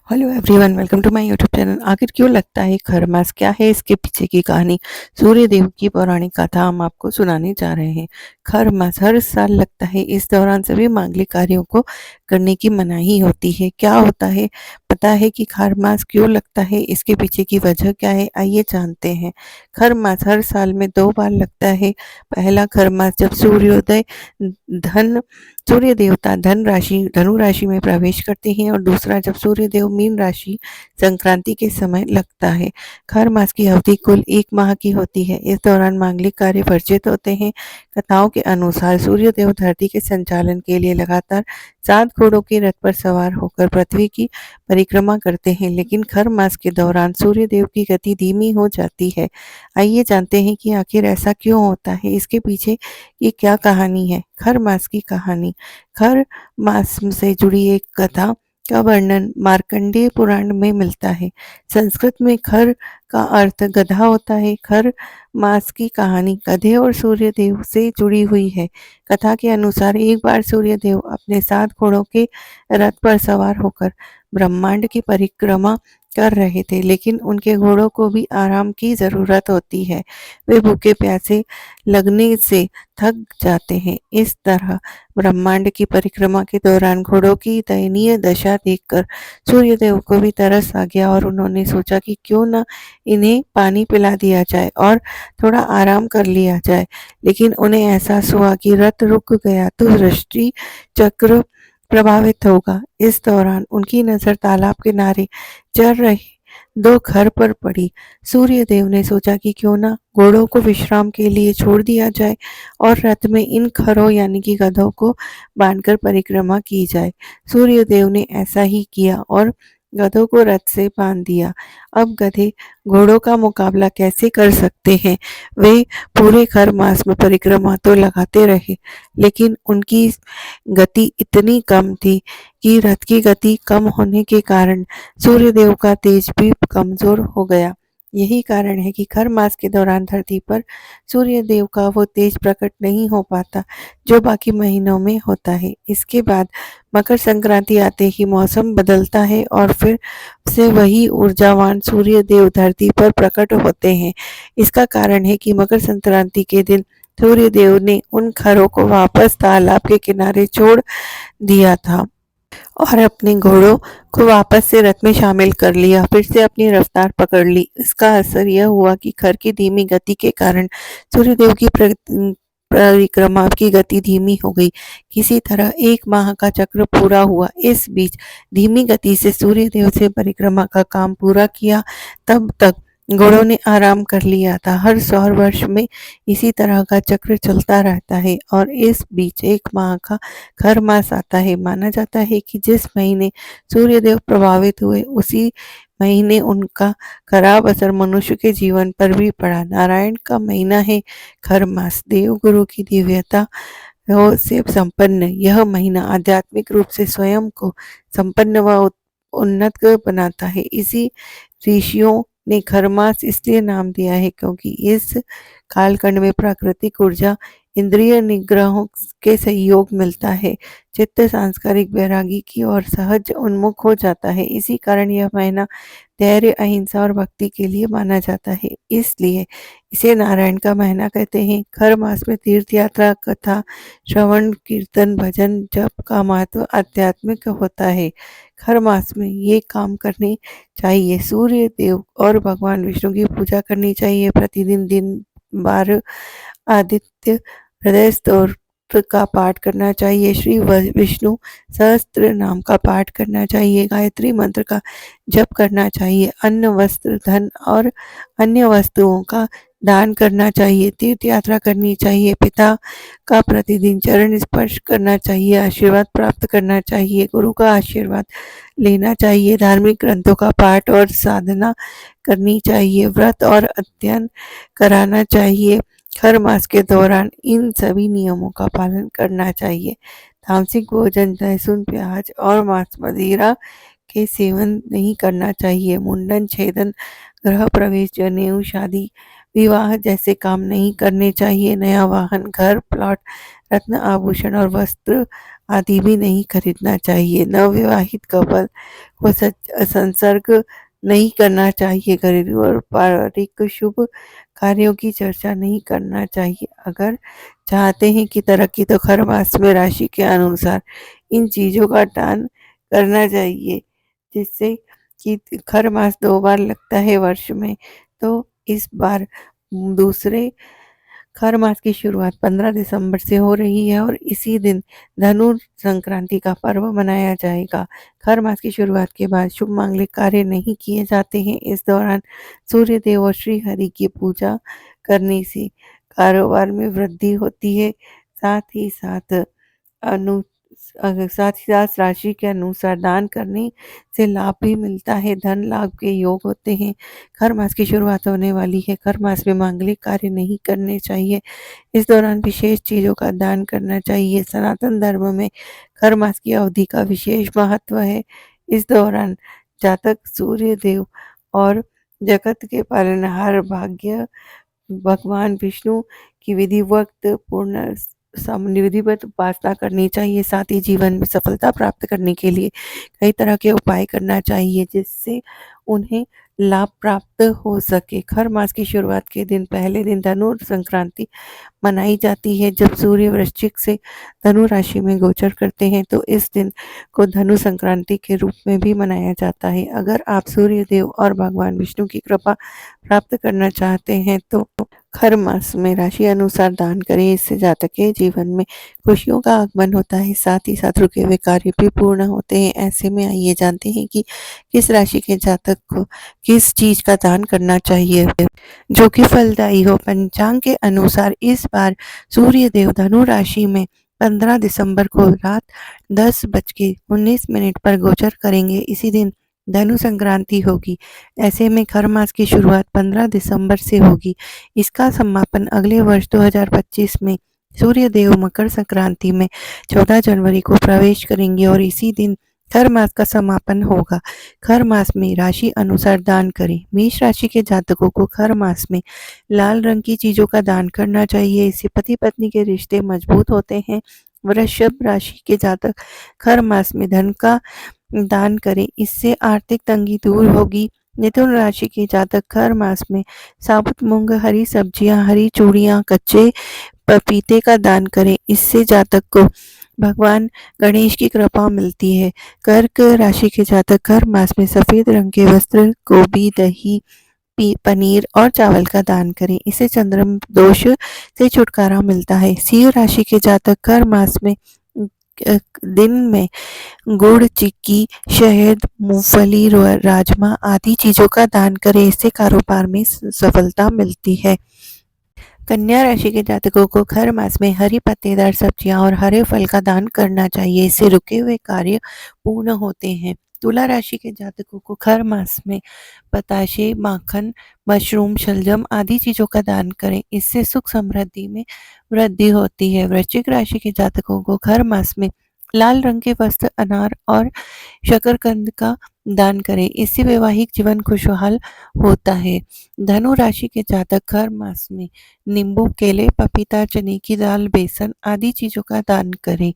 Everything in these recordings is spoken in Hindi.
Hello everyone, welcome to my YouTube channel. आखिर क्यों लगता है खरमास, क्या है इसके पीछे की कहानी? सूर्य देव की पौराणिक कथा हम आपको सुनाने जा रहे हैं। खरमास हर साल लगता है। इस दौरान सभी मांगलिक कार्यों को करने की मनाही होती है। क्या होता है, पता है कि खरमास क्यों लगता है? इसके पीछे की वजह क्या है, आइए जानते हैं। खरमास हर साल में 2 बार लगता है। पहला खरमास जब सूर्योदय धन सूर्य देवता धनु राशि में प्रवेश करते हैं, और दूसरा जब सूर्य देव मीन राशि संक्रांति के समय लगता है। खर मास की अवधि कुल 1 माह की होती है। इस दौरान मांगलिक कार्य वर्जित होते हैं। कथाओं के अनुसार सूर्य देव धरती के संचालन के लिए लगातार 7 घोड़ों के रथ पर सवार होकर पृथ्वी की परिक्रमा करते हैं, लेकिन खर मास के दौरान सूर्य देव की गति धीमी हो जाती है। आइए जानते हैं कि आखिर ऐसा क्यों होता है, इसके पीछे की क्या कहानी है। खर मास की कहानी। खर मास से जुड़ी एक कथा का वर्णन मार्कंडेय पुराण में मिलता है। संस्कृत में खर का अर्थ गधा होता है। खर मास की कहानी गधे और सूर्यदेव से जुड़ी हुई है। कथा के अनुसार एक बार सूर्यदेव अपने 7 घोड़ों के रथ पर सवार होकर ब्रह्मांड की परिक्रमा कर रहे थे, लेकिन उनके घोड़ों को भी आराम की जरूरत होती है। वे भूखे प्यासे लगने से थक जाते हैं। इस तरह ब्रह्मांड की परिक्रमा के दौरान घोड़ों की दयनीय दशा देखकर सूर्यदेव को भी तरस आ गया, और उन्होंने सोचा कि क्यों न इन्हें पानी पिला दिया जाए और थोड़ा आराम कर लिया जाए। लेकिन उन्हें एहसास हुआ कि रथ रुक गया तो सृष्टि चक्र प्रभावित होगा। इस दौरान उनकी नजर तालाब किनारे चल रहे 2 घर पर पड़ी। सूर्यदेव ने सोचा कि क्यों ना घोड़ों को विश्राम के लिए छोड़ दिया जाए और रथ में इन खरों यानी कि गधों को बांधकर परिक्रमा की जाए। सूर्यदेव ने ऐसा ही किया और गधों को रथ से बांध दिया। अब गधे घोड़ों का मुकाबला कैसे कर सकते हैं? वे पूरे खर मास में परिक्रमा तो लगाते रहे, लेकिन उनकी गति इतनी कम थी कि रथ की गति कम होने के कारण सूर्यदेव का तेज भी कमजोर हो गया। यही कारण है कि खर मास के दौरान धरती पर सूर्यदेव का वो तेज प्रकट नहीं हो पाता जो बाकी महीनों में होता है। इसके बाद मकर संक्रांति आते ही मौसम बदलता है और फिर से वही ऊर्जावान सूर्यदेव धरती पर प्रकट होते हैं। इसका कारण है कि मकर संक्रांति के दिन सूर्यदेव ने उन खरों को वापस तालाब के किनारे छोड़ दिया था और अपने घोड़ों को वापस से रथ में शामिल कर लिया। फिर से अपनी रफ्तार पकड़ ली। इसका असर यह हुआ कि खर की धीमी गति के कारण सूर्यदेव की परिक्रमा की गति धीमी हो गई। किसी तरह 1 माह का चक्र पूरा हुआ। इस बीच धीमी गति से सूर्यदेव से परिक्रमा का काम पूरा किया, तब तक घोड़ों ने आराम कर लिया था। हर 100 वर्ष में इसी तरह का चक्र चलता रहता है और इस बीच 1 माह का खर मास आता है। माना जाता है कि जिस महीने सूर्यदेव प्रभावित हुए उसी महीने उनका खराब असर मनुष्य के जीवन पर भी पड़ा। नारायण का महीना है खर मास। देव गुरु की दिव्यता से संपन्न यह महीना आध्यात्मिक रूप से स्वयं को संपन्न व उन्नत बनाता है। इसी ऋषियों ने खरमास इसलिए नाम दिया है क्योंकि इस कालखंड में प्राकृतिक ऊर्जा इंद्रिय निग्रहों के सहयोग मिलता है। चित्त सांस्कारिक वैरागी की ओर सहज उन्मुख हो जाता है। इसी कारण यह महीना धैर्य, अहिंसा और भक्ति के लिए माना जाता है। इसलिए इसे नारायण का महीना कहते हैं। खर मास में तीर्थ यात्रा, कथा श्रवण, कीर्तन, भजन, जप का महत्व आध्यात्मिक होता है। खर मास में ये काम करने चाहिए। सूर्य देव और भगवान विष्णु की पूजा करनी चाहिए। प्रतिदिन दिन बार आदित्य हृदय स्तोत्र का पाठ करना चाहिए। श्री विष्णु सहस्त्र नाम का पाठ करना चाहिए। गायत्री मंत्र का जप करना चाहिए। अन्न, वस्त्र, धन और अन्य वस्तुओं का दान करना चाहिए। तीर्थ यात्रा करनी चाहिए। पिता का प्रतिदिन चरण स्पर्श करना चाहिए। आशीर्वाद प्राप्त करना चाहिए। गुरु का आशीर्वाद लेना चाहिए। धार्मिक ग्रंथों का पाठ और साधना करनी चाहिए। व्रत और अध्ययन कराना चाहिए। खर मास के दौरान इन सभी नियमों का पालन करना चाहिए। तामसिक भोजन, लहसुन, प्याज और मांस मदिरा के सेवन नहीं करना चाहिए। मुंडन, छेदन, गृह प्रवेश, जनेऊ, शादी, विवाह जैसे काम नहीं करने चाहिए। नया वाहन, घर, प्लॉट, रत्न, आभूषण और वस्त्र आदि भी नहीं खरीदना चाहिए। नवविवाहित कपल को संसर्ग नहीं करना चाहिए। घरेलू और पारिवारिक शुभ कार्यों की चर्चा नहीं करना चाहिए। अगर चाहते हैं कि तरक्की तो खर मास में राशि के अनुसार इन चीज़ों का दान करना चाहिए, जिससे कि खर मास 2 बार लगता है वर्ष में, तो इस बार दूसरे खर मास की शुरुआत 15 दिसंबर से हो रही है और इसी दिन धनु संक्रांति का पर्व मनाया जाएगा। खर मास की शुरुआत के बाद शुभ मांगलिक कार्य नहीं किए जाते हैं। इस दौरान सूर्य देव और श्री हरि की पूजा करने से कारोबार में वृद्धि होती है। साथ ही साथ अनु साथ ही साथ राशि के अनुसार दान करने से लाभ भी मिलता है। धन लाभ के योग होते हैं। खर मास की शुरुआत होने वाली है। खर मास में मांगलिक कार्य नहीं करने चाहिए। इस दौरान विशेष चीज़ों का दान करना चाहिए। सनातन धर्म में खर मास की अवधि का विशेष महत्व है। इस दौरान जातक सूर्य देव और जगत के पालनहार भाग्य भगवान विष्णु की विधिवत उपासना करनी चाहिए। साथ ही जीवन में सफलता प्राप्त करने के लिए कई तरह के उपाय करना चाहिए, जिससे उन्हें लाभ प्राप्त हो सके। खर मास की शुरुआत के दिन पहले दिन धनु संक्रांति मनाई जाती है। जब सूर्य वृश्चिक से धनु राशि में गोचर करते हैं तो इस दिन को धनु संक्रांति के रूप में भी मनाया जाता है। अगर आप सूर्य देव और भगवान विष्णु की कृपा प्राप्त करना चाहते हैं तो खर मास में राशि अनुसार दान करें। इससे जातक के जीवन में खुशियों का आगमन होता है। साथ ही साथ रुके हुए कार्य भी पूर्ण होते हैं। ऐसे में आइए जानते हैं कि किस राशि के जातक को किस चीज का दान करना चाहिए जो कि फलदायी हो। पंचांग के अनुसार इस बार सूर्य देव धनु राशि में 15 दिसंबर को रात 10:19 पर गोचर करेंगे। इसी दिन धनु संक्रांति होगी। ऐसे में खर मास की शुरुआत 15 दिसंबर से होगी। इसका समापन अगले वर्ष 2025 में सूर्य देव मकर संक्रांति में 14 जनवरी को प्रवेश करेंगे और इसी दिन खर मास का समापन होगा। खर मास में राशि अनुसार दान करें। मेष राशि के जातकों को खर मास में लाल रंग की चीजों का दान करना चाहिए। इससे पति पत्नी के रिश्ते मजबूत होते हैं। वृषभ राशि के जातक खर मास में धन का दान करें, इससे आर्थिक तंगी दूर होगी। मिथुन राशि के जातक खर मास में साबुत मूंग, हरी सब्जियां, हरी चूड़ियां, कच्चे पपीते का दान करें, इससे जातक को भगवान गणेश की कृपा मिलती है। कर्क राशि के जातक खर मास में सफेद रंग के वस्त्र, गोभी, दही, पनीर और चावल का दान करें, इससे चंद्रम दोष से छुटकारा मिलता है। सिंह राशि के जातक खर मास में दिन में गुड़, चिक्की, शहद, मूंगफली, राजमा आदि चीजों का दान करें, इससे कारोबार में सफलता मिलती है। कन्या राशि के जातकों को खर मास में हरी पत्तेदार सब्जियां और हरे फल का दान करना चाहिए। इससे रुके हुए कार्य पूर्ण होते हैं। तुला राशि के जातकों को खर मास में बताशे, माखन, मशरूम, शलजम आदि चीजों का दान करें, इससे सुख समृद्धि में वृद्धि होती है। वृश्चिक राशि के जातकों को खर मास में लाल रंग के वस्त्र, अनार और शकरकंद का दान करें, इससे वैवाहिक जीवन खुशहाल होता है। धनु राशि के जातक खर मास में नींबू, केले, पपीता, चने की दाल, बेसन आदि चीजों का दान करें,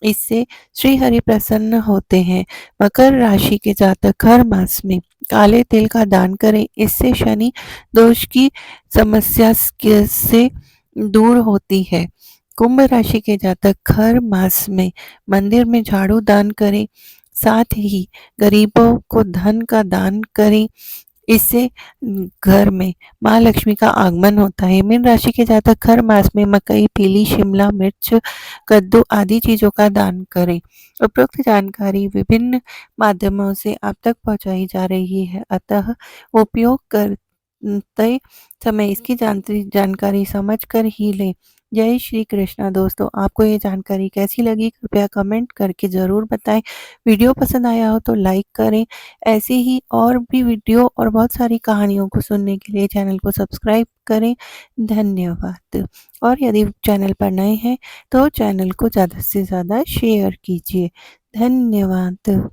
इससे श्री हरि प्रसन्न होते हैं। मकर राशि के जातक हर मास में काले तिल का दान करें, इससे शनि दोष की समस्या से दूर होती है। कुंभ राशि के जातक हर मास में मंदिर में झाड़ू दान करें, साथ ही गरीबों को धन का दान करें, इससे घर में माँ लक्ष्मी का आगमन होता है। मीन राशि के जातक हर मास में मकई, पीली शिमला मिर्च, कद्दू आदि चीजों का दान करें। उपरोक्त जानकारी विभिन्न माध्यमों से आप तक पहुंचाई जा रही है, अतः उपयोग करते समय इसकी जानकारी समझ कर ही लें। जय श्री कृष्णा। दोस्तों, आपको ये जानकारी कैसी लगी कृपया कमेंट करके ज़रूर बताएं। वीडियो पसंद आया हो तो लाइक करें। ऐसे ही और भी वीडियो और बहुत सारी कहानियों को सुनने के लिए चैनल को सब्सक्राइब करें। धन्यवाद। और यदि चैनल पर नए हैं तो चैनल को ज़्यादा से ज़्यादा शेयर कीजिए। धन्यवाद।